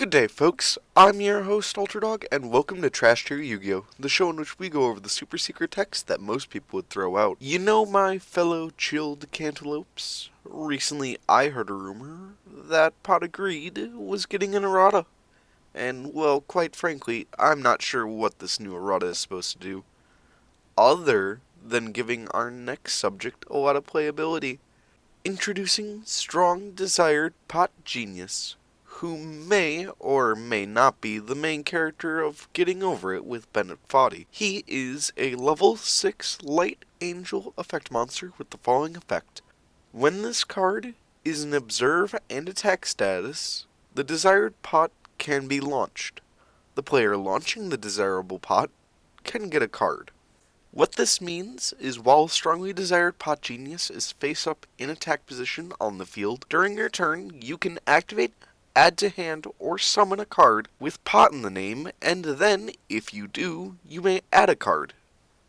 Good day, folks. I'm your host, oltradog, and welcome to Trashtier Yugioh, the show in which we go over the super secret text that most people would throw out. You know, my fellow chilled cantilopes, recently I heard a rumor that Pot of Greed was getting an errata. And, well, quite frankly, I'm not sure what this new errata is supposed to do, other than giving our next subject a lot of playability. Introducing Strong Desired Pot Genius, who may or may not be the main character of Getting Over It with Bennett Foddy. He is a level 6 Light Angel effect monster with the following effect. When this card is in Observe and Attack status, the desired pot can be launched. The player launching the desirable pot can get a card. What this means is while Strongly Desired Pot Genius is face up in attack position on the field, during your turn you can activate, add to hand, or summon a card with pot in the name, and then, if you do, you may add a card.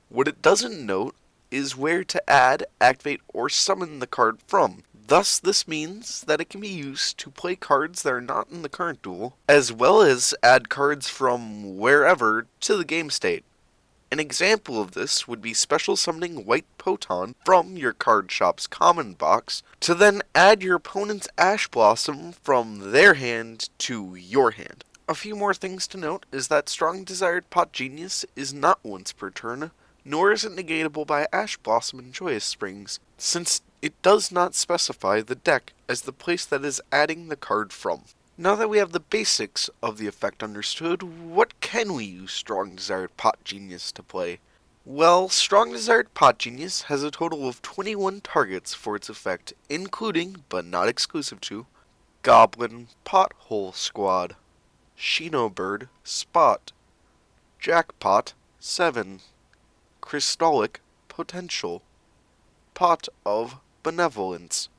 What it doesn't note is where to add, activate, or summon the card from. Thus, this means that it can be used to play cards that are not in the current duel, as well as add cards from wherever to the game state. An example of this would be special summoning White Poton from your card shop's common box to then add your opponent's Ash Blossom from their hand to your hand. A few more things to note is that Strong Desired Pot Genius is not once per turn, nor is it negatable by Ash Blossom and Joyous Springs, since it does not specify the deck as the place that is adding the card from. Now that we have the basics of the effect understood, what can we use Strong Desired Pot Genius to play? Well, Strong Desired Pot Genius has a total of 21 targets for its effect, including, but not exclusive to, Goblin Pothole Squad, Shino Bird Spot, Jackpot 7, Crystallic Potential, Pot of Benevolence,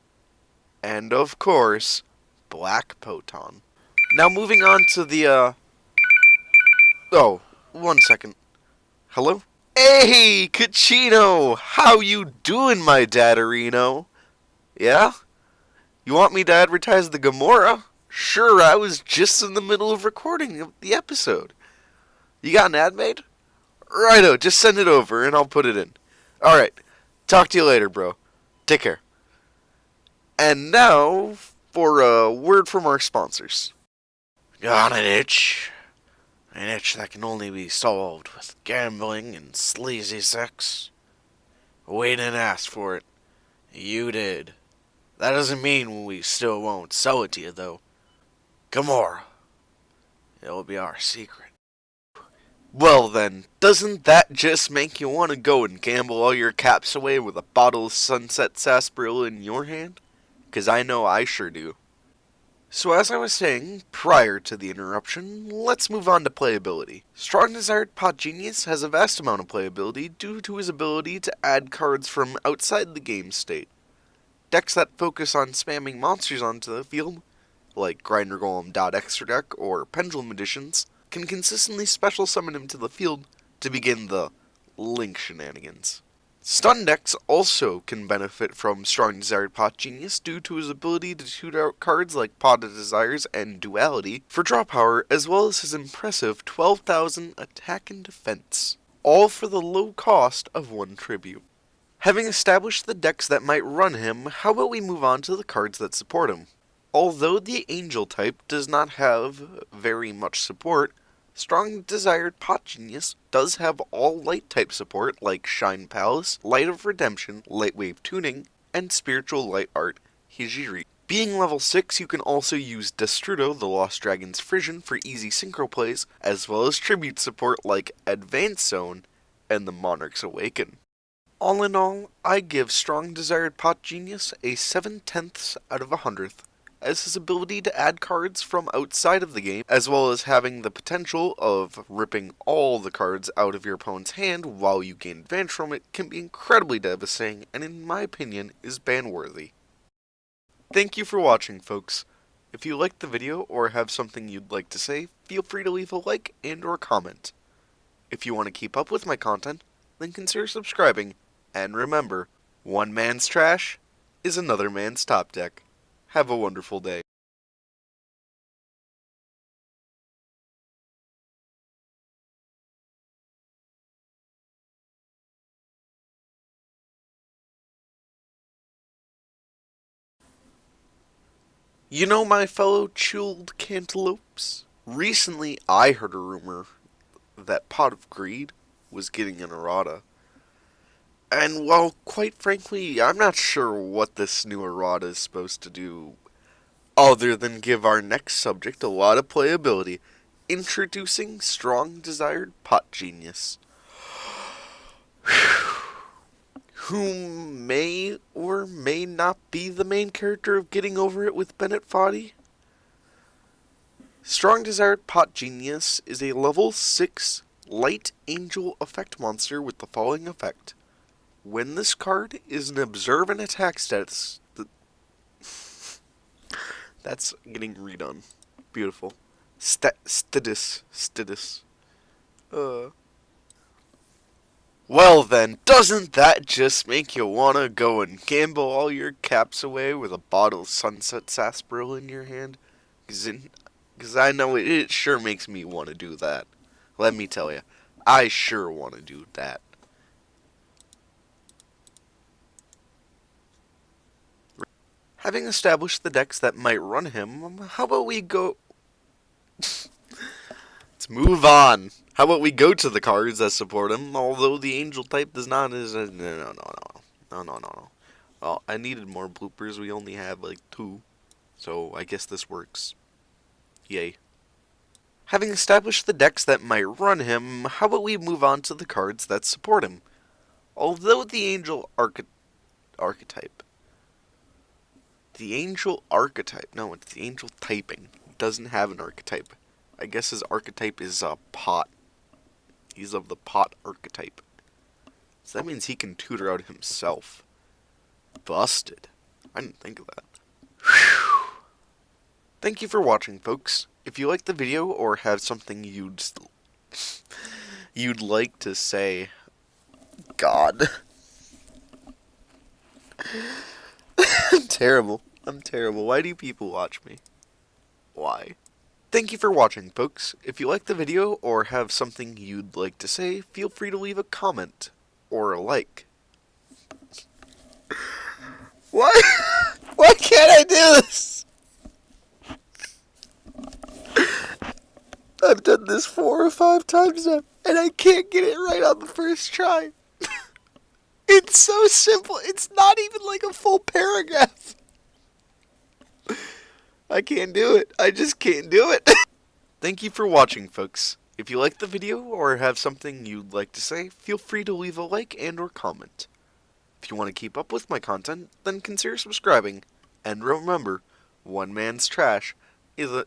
and of course, Black Poton. Now moving on to the, oh, 1 second. Hello? Hey, Kachino! How you doing, my dadderino? Yeah? You want me to advertise the Gamora? Sure, I was just in the middle of recording the episode. You got an ad made? Righto, just send it over and I'll put it in. Alright, talk to you later, bro. Take care. And now for a word from our sponsors. Got an itch that can only be solved with gambling and sleazy sex. We didn't ask for it. You did. That doesn't mean we still won't sell it to you, though. Gamora. It'll be our secret. Well then, doesn't that just make you want to go and gamble all your caps away with a bottle of Sunset Sarsaparilla in your hand? 'Cause I know I sure do. So as I was saying, prior to the interruption, let's move on to playability. Strong Desired Pot Genius has a vast amount of playability due to his ability to add cards from outside the game state. Decks that focus on spamming monsters onto the field, like Grinder Golem Extra Deck or Pendulum Editions, can consistently special summon him to the field to begin the Link shenanigans. Stun decks also can benefit from Strong Desired Pot Genius due to his ability to shoot out cards like Pot of Desires and Duality for draw power, as well as his impressive 12,000 attack and defense, all for the low cost of 1 tribute. Having established the decks that might run him, how about we move on to the cards that support him? Although the Angel type does not have very much support, Strong Desired Pot Genius does have all light type support like Shine Palace, Light of Redemption, Light Wave Tuning, and Spiritual Light Art Hijiri. Being level 6, you can also use Destrudo, the Lost Dragon's Frisson, for easy synchro plays, as well as tribute support like Advanced Zone and the Monarch's Awaken. All in all, I give Strong Desired Pot Genius a 7/10 out of 100th. As his ability to add cards from outside of the game, as well as having the potential of ripping all the cards out of your opponent's hand while you gain advantage from it, can be incredibly devastating and in my opinion is ban-worthy. Thank you for watching, folks. If you liked the video or have something you'd like to say, feel free to leave a like and or comment. If you want to keep up with my content, then consider subscribing, and remember, one man's trash is another man's top deck. Have a wonderful day. You know, my fellow chilled cantilopes, recently I heard a rumor that Pot of Greed was getting an errata. And well, quite frankly, I'm not sure what this new errata is supposed to do other than give our next subject a lot of playability. Introducing Strong Desired Pot Genius, who may or may not be the main character of Getting Over It with Bennett Foddy. Strong Desired Pot Genius is a level 6 Light Angel effect monster with the following effect. When this card is an Observe an Attack status... That's getting redone. Beautiful. Status. Well then, doesn't that just make you wanna go and gamble all your caps away with a bottle of Sunset Sarsaparilla in your hand? Cause I know it sure makes me want to do that. Let me tell you, I sure want to do that. Having established the decks that might run him, how about we go... Let's move on. How about we go to the cards that support him, although the angel type does not... No. Well, I needed more bloopers. We only have like 2. So I guess this works. Yay. Having established the decks that might run him, how about we move on to the cards that support him? Although the angel archetype... The angel archetype... No, it's the angel typing. It doesn't have an archetype. I guess his archetype is a pot. He's of the pot archetype. So that means he can tutor out himself. Busted. I didn't think of that. Whew. Thank you for watching, folks. If you liked the video or have something you'd like to say... God. I'm terrible. Why do people watch me? Why? Thank you for watching, folks. If you liked the video or have something you'd like to say, feel free to leave a comment or a like. Why? Why can't I do this? I've done this 4 or 5 times now, and I can't get it right on the first try. It's so simple. It's not even like a full paragraph. I can't do it. I just can't do it. Thank you for watching, folks. If you liked the video or have something you'd like to say, feel free to leave a like and or comment. If you want to keep up with my content, then consider subscribing. And remember, one man's trash is a...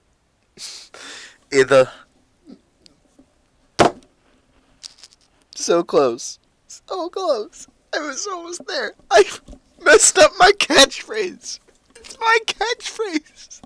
So close. So close. I was almost there. I messed up my catchphrase. It's my catchphrase.